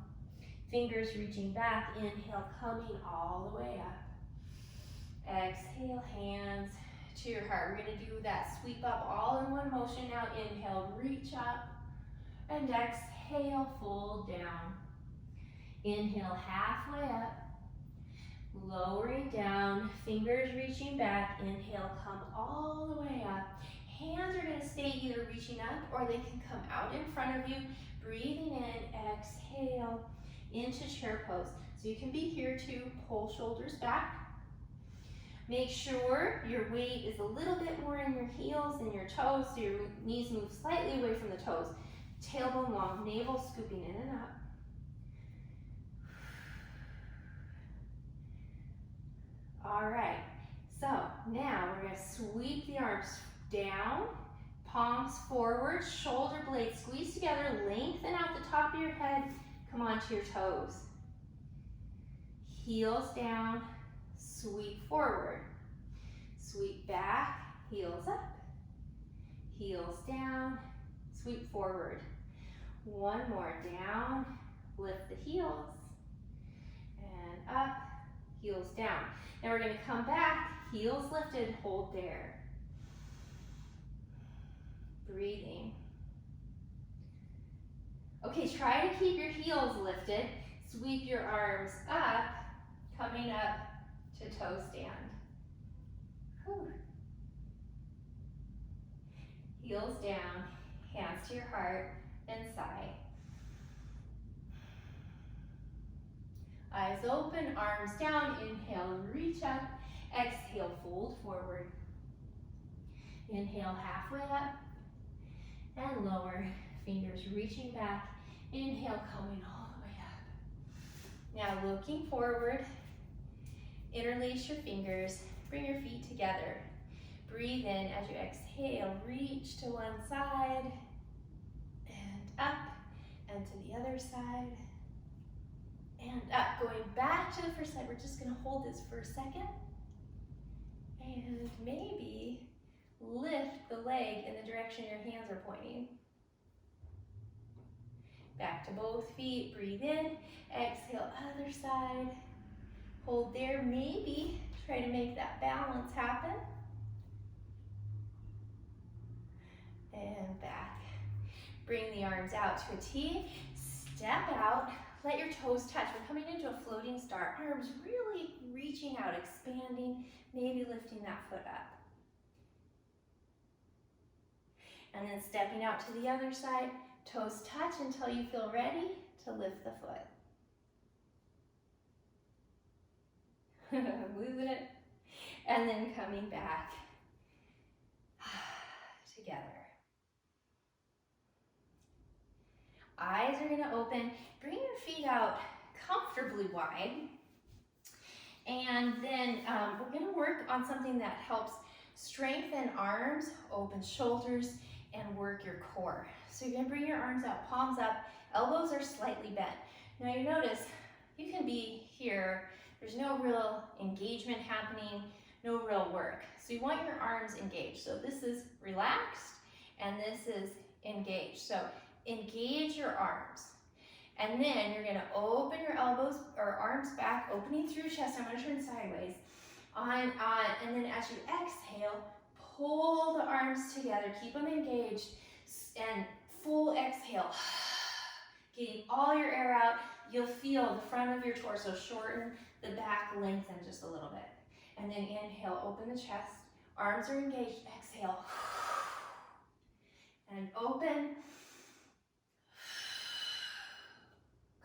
Fingers reaching back. Inhale, coming all the way up. Exhale, hands to your heart. We're gonna do that sweep up all in one motion now. Inhale, reach up. And exhale, fold down. Inhale, halfway up. Lowering down, fingers reaching back. Inhale, come all the way up. Hands are gonna stay either reaching up or they can come out in front of you. Breathing in, exhale, into chair pose. So you can be here too, pull shoulders back. Make sure your weight is a little bit more in your heels than your toes, so your knees move slightly away from the toes. Tailbone long, navel scooping in and up. All right, so now we're gonna sweep the arms down, palms forward, shoulder blades squeeze together, lengthen out the top of your head, come onto your toes. Heels down, sweep forward. Sweep back, heels up, heels down, sweep forward. One more, down, lift the heels, and up, heels down. Now we're gonna come back, heels lifted, hold there. Breathing. Okay, try to keep your heels lifted. Sweep your arms up, coming up to toe stand. Whew. Heels down, hands to your heart, and sigh. Eyes open, arms down, inhale, reach up. Exhale, fold forward. Inhale, halfway up and lower. Fingers reaching back. Inhale, coming all the way up. Now looking forward, interlace your fingers, bring your feet together. Breathe in as you exhale, reach to one side and up and to the other side. And up, going back to the first side. We're just gonna hold this for a second. And maybe lift the leg in the direction your hands are pointing. Back to both feet, breathe in, exhale, other side. Hold there, maybe try to make that balance happen. And back. Bring the arms out to a T, step out. Let your toes touch. We're coming into a floating start. Arms really reaching out, expanding, maybe lifting that foot up. And then stepping out to the other side, toes touch until you feel ready to lift the foot. Losing it. And then coming back together. Eyes are gonna open. Bring your feet out comfortably wide. And then we're gonna work on something that helps strengthen arms, open shoulders, and work your core. So you're gonna bring your arms out, palms up, elbows are slightly bent. Now you notice you can be here, there's no real engagement happening, no real work. So you want your arms engaged. So this is relaxed and this is engaged. So engage your arms. And then you're gonna open your elbows or arms back, opening through chest. I'm gonna turn sideways. On, and then as you exhale, pull the arms together, keep them engaged, and full exhale. Getting all your air out, you'll feel the front of your torso shorten, the back lengthen just a little bit. And then inhale, open the chest, arms are engaged, exhale. And open.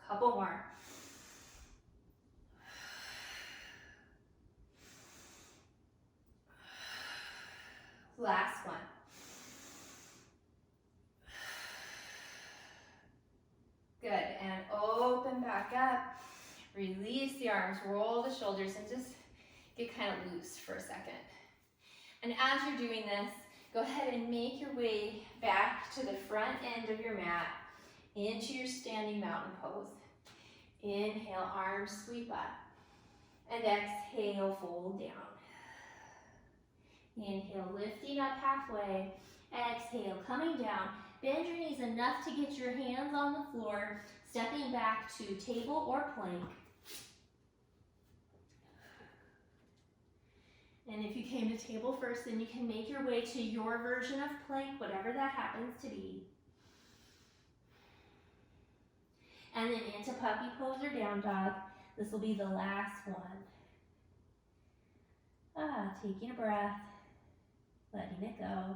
Couple more. Last one. Good, and open back up. Release the arms, roll the shoulders, and just get kind of loose for a second. And as you're doing this, go ahead and make your way back to the front end of your mat into your standing mountain pose. Inhale, arms sweep up. And exhale, fold down. Inhale, lifting up halfway. Exhale, coming down. Bend your knees enough to get your hands on the floor, stepping back to table or plank. And if you came to table first, then you can make your way to your version of plank, whatever that happens to be. And then into puppy pose or down dog. This will be the last one. Taking a breath, letting it go.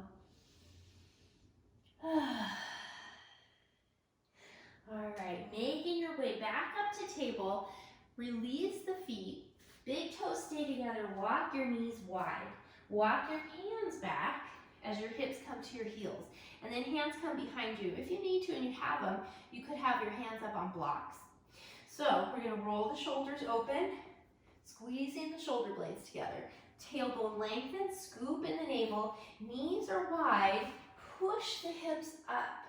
All right, making your way back up to table. Release the feet. Big toes stay together. Walk your knees wide. Walk your hands back as your hips come to your heels. And then hands come behind you. If you need to and you have them, you could have your hands up on blocks. So we're going to roll the shoulders open, squeezing the shoulder blades together. Tailbone lengthen, scoop in the navel. Knees are wide. Push the hips up.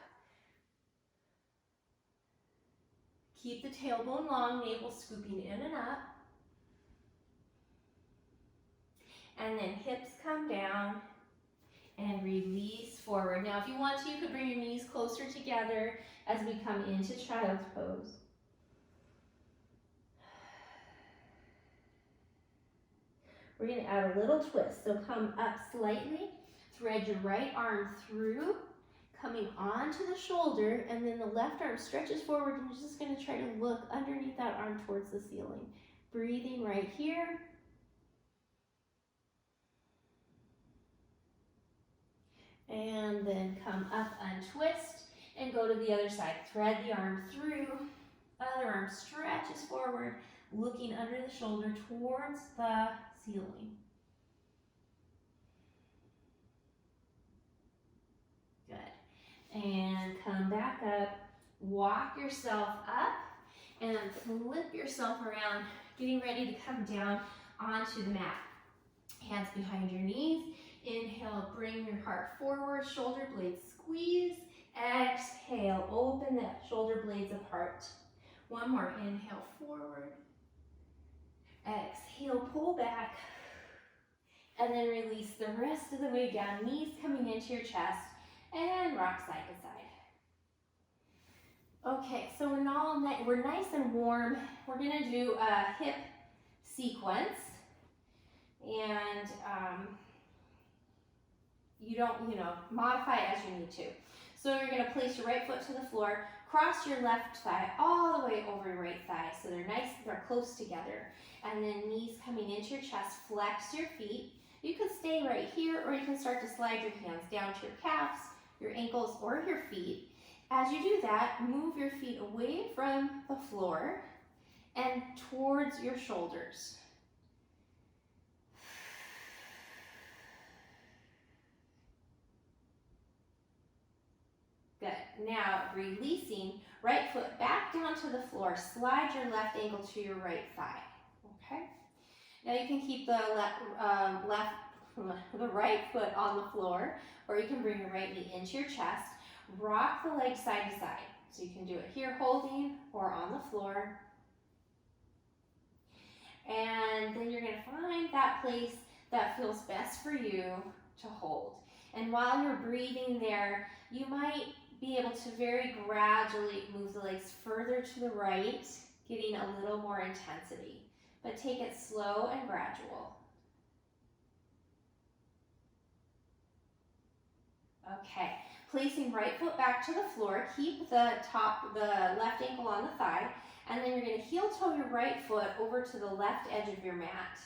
Keep the tailbone long, navel scooping in and up. And then hips come down and release forward. Now, if you want to, you could bring your knees closer together as we come into child's pose. We're going to add a little twist. So come up slightly, thread your right arm through, coming onto the shoulder, and then the left arm stretches forward, and you're just going to try to look underneath that arm towards the ceiling. Breathing right here. And then come up, untwist, and go to the other side. Thread the arm through, other arm stretches forward, looking under the shoulder towards the ceiling. Good. And come back up, walk yourself up, and flip yourself around, getting ready to come down onto the mat. Hands behind your knees. Inhale, bring your heart forward, shoulder blades squeeze. Exhale, open the shoulder blades apart. One more, inhale forward. Exhale, pull back. And then release the rest of the way down, knees coming into your chest, and rock side to side. Okay, so we're nice and warm. We're gonna do a hip sequence. And you don't, modify it as you need to. So you're going to place your right foot to the floor, cross your left thigh all the way over your right thigh, so they're close together. And then knees coming into your chest, flex your feet. You can stay right here, or you can start to slide your hands down to your calves, your ankles, or your feet. As you do that, move your feet away from the floor and towards your shoulders. Good. Now, releasing, right foot back down to the floor. Slide your left ankle to your right thigh. Okay? Now you can keep the right foot on the floor, or you can bring your right knee into your chest. Rock the leg side to side. So you can do it here holding or on the floor. And then you're going to find that place that feels best for you to hold. And while you're breathing there, you might be able to very gradually move the legs further to the right, getting a little more intensity. But take it slow and gradual. Okay, placing right foot back to the floor, keep the left ankle on the thigh, and then you're going to heel toe your right foot over to the left edge of your mat.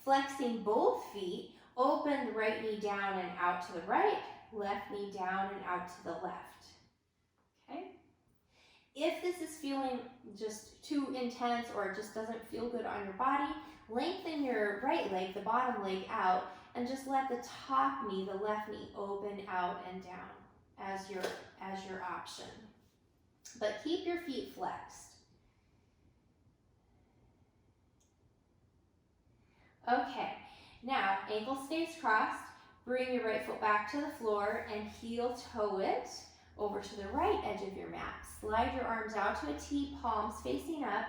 Flexing both feet, open the right knee down and out to the right, left knee down and out to the left. Okay? If this is feeling just too intense or it just doesn't feel good on your body, lengthen your right leg, the bottom leg out, and just let the top knee, the left knee, open out and down as your option. But keep your feet flexed. Okay, now ankle stays crossed. Bring your right foot back to the floor and heel toe it over to the right edge of your mat. Slide your arms out to a T, palms facing up.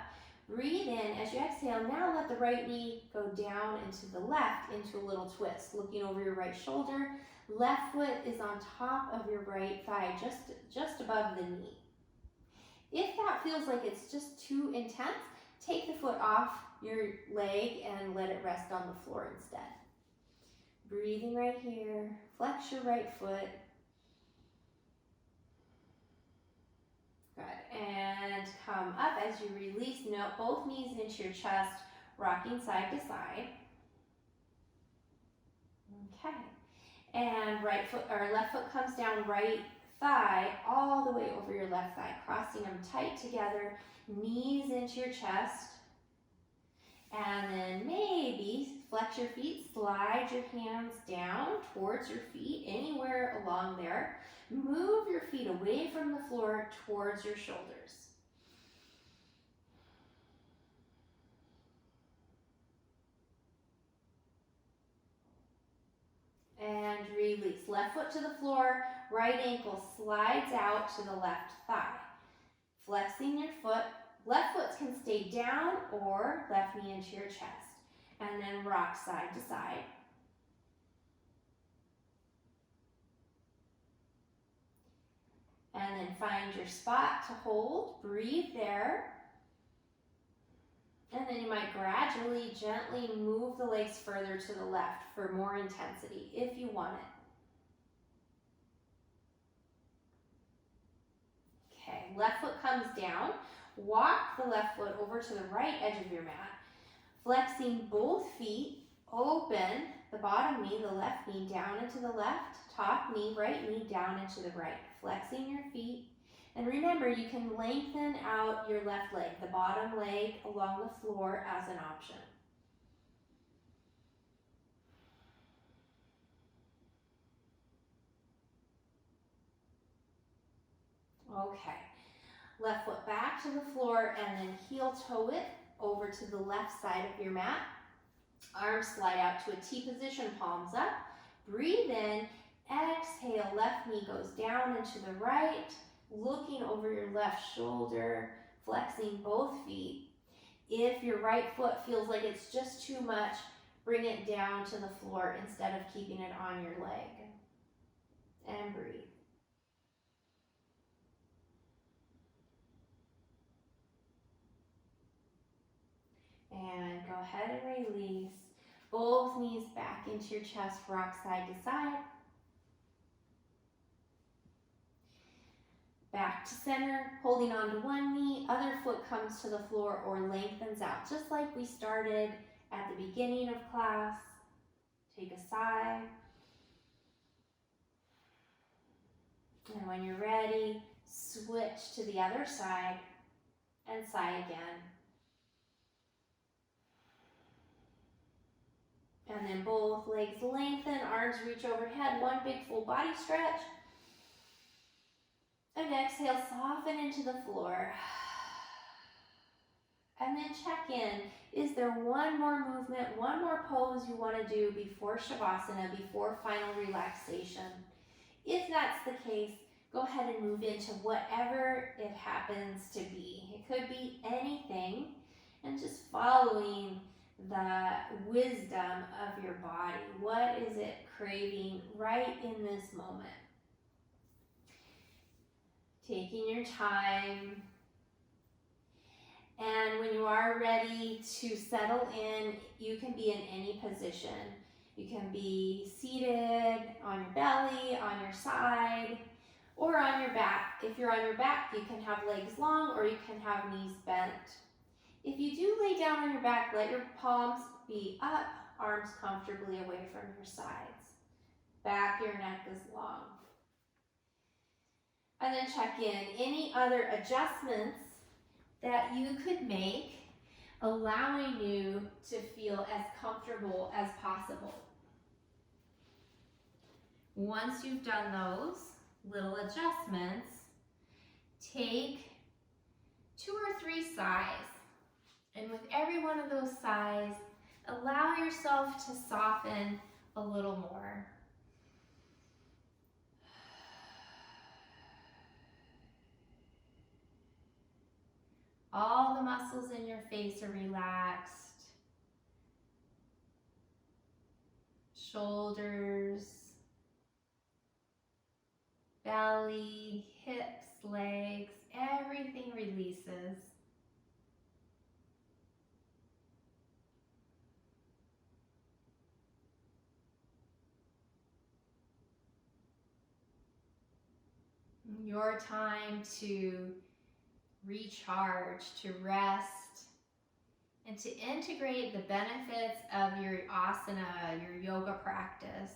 Breathe in. As you exhale, now let the right knee go down into the left into a little twist, looking over your right shoulder. Left foot is on top of your right thigh, just above the knee. If that feels like it's just too intense, take the foot off your leg and let it rest on the floor instead. Breathing right here. Flex your right foot. Good. And come up as you release. Note both knees into your chest, rocking side to side. Okay. And left foot comes down, right thigh all the way over your left thigh, crossing them tight together, knees into your chest. And then maybe flex your feet, slide your hands down towards your feet, anywhere along there. Move your feet away from the floor towards your shoulders. And release. Left foot to the floor, right ankle slides out to the left thigh. Flexing your foot, left foot can stay down or left knee into your chest. And then rock side to side. And then find your spot to hold, breathe there. And then you might gradually, gently move the legs further to the left for more intensity if you want it. Okay, left foot comes down. Walk the left foot over to the right edge of your mat. Flexing both feet, open the bottom knee, the left knee down into the left, top knee, right knee down into the right. Flexing your feet. And remember, you can lengthen out your left leg, the bottom leg along the floor as an option. Okay, left foot back to the floor and then heel toe it over to the left side of your mat. Arms slide out to a T position, palms up. Breathe in, exhale, left knee goes down into the right. Looking over your left shoulder, flexing both feet. If your right foot feels like it's just too much, bring it down to the floor instead of keeping it on your leg. And breathe. And go ahead and release. Both knees back into your chest, rock side to side. Back to center, holding on to one knee, other foot comes to the floor or lengthens out, just like we started at the beginning of class. Take a sigh. And when you're ready, switch to the other side and sigh again. And then both legs lengthen, arms reach overhead, one big full body stretch. And exhale, soften into the floor. And then check in. Is there one more movement, one more pose you want to do before Shavasana, before final relaxation? If that's the case, go ahead and move into whatever it happens to be. It could be anything, and just following the wisdom of your body. What is it craving right in this moment? Taking your time. And when you are ready to settle in, you can be in any position. You can be seated on your belly, on your side, or on your back. If you're on your back, you can have legs long or you can have knees bent. If you do lay down on your back, let your palms be up, arms comfortably away from your sides. Back of your neck is long. And then check in. Any other adjustments that you could make, allowing you to feel as comfortable as possible. Once you've done those little adjustments, take 2 or 3 sighs. And with every one of those sighs, allow yourself to soften a little more. all the muscles in your face are relaxed. Shoulders, belly, hips, legs, everything releases. Your time to recharge, to rest, and to integrate the benefits of your asana, your yoga practice.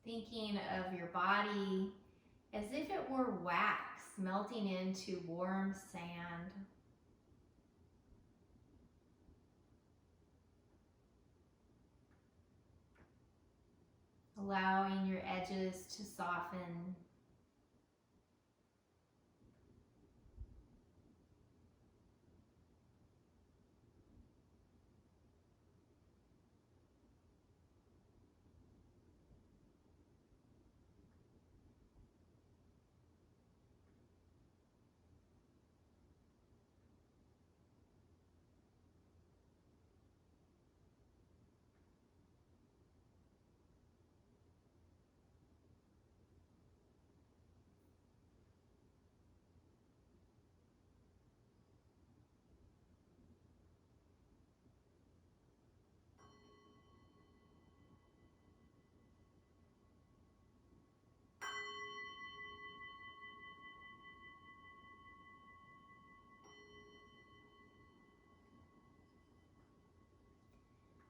Thinking of your body as if it were wax melting into warm sand. Allowing your edges to soften.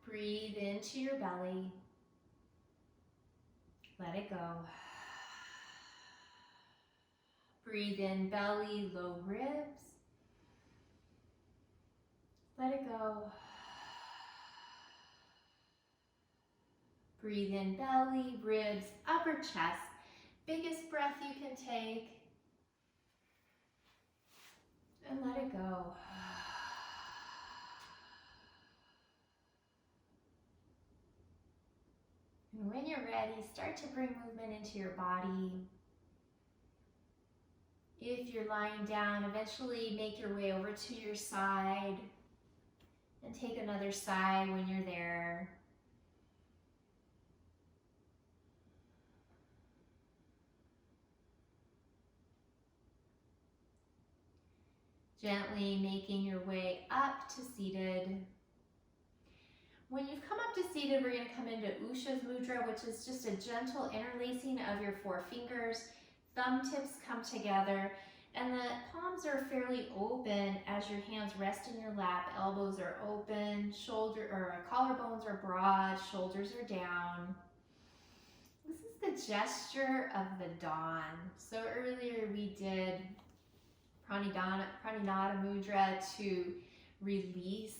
Breathe into your belly. Let it go. Breathe in belly, low ribs. Let it go. Breathe in belly, ribs, upper chest. Biggest breath you can take. And let it go. And when you're ready, start to bring movement into your body. If you're lying down, eventually make your way over to your side and take another side when you're there. Gently making your way up to seated. When you've come up to seated, we're going to come into Usha's Mudra, which is just a gentle interlacing of your four fingers. Thumb tips come together, and the palms are fairly open as your hands rest in your lap. Elbows are open, collarbones are broad, shoulders are down. This is the gesture of the dawn. So earlier we did Pranidhana Mudra to release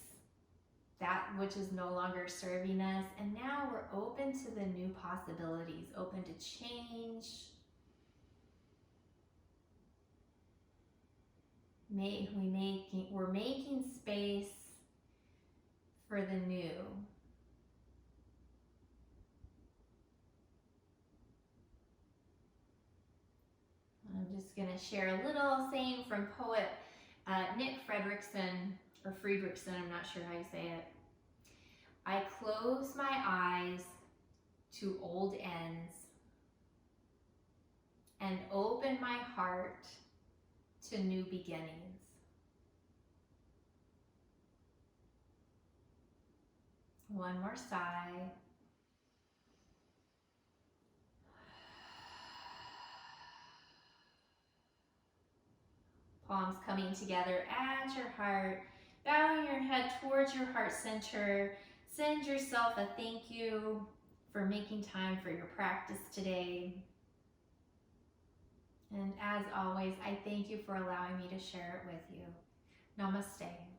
that which is no longer serving us. And now we're open to the new possibilities, open to change. We're making space for the new. I'm just going to share a little saying from poet Nick Frederickson, or Friedrichsen, I'm not sure how you say it. I close my eyes to old ends and open my heart to new beginnings. One more sigh. Palms coming together at your heart, bowing your head towards your heart center. Send yourself a thank you for making time for your practice today. And as always, I thank you for allowing me to share it with you. Namaste.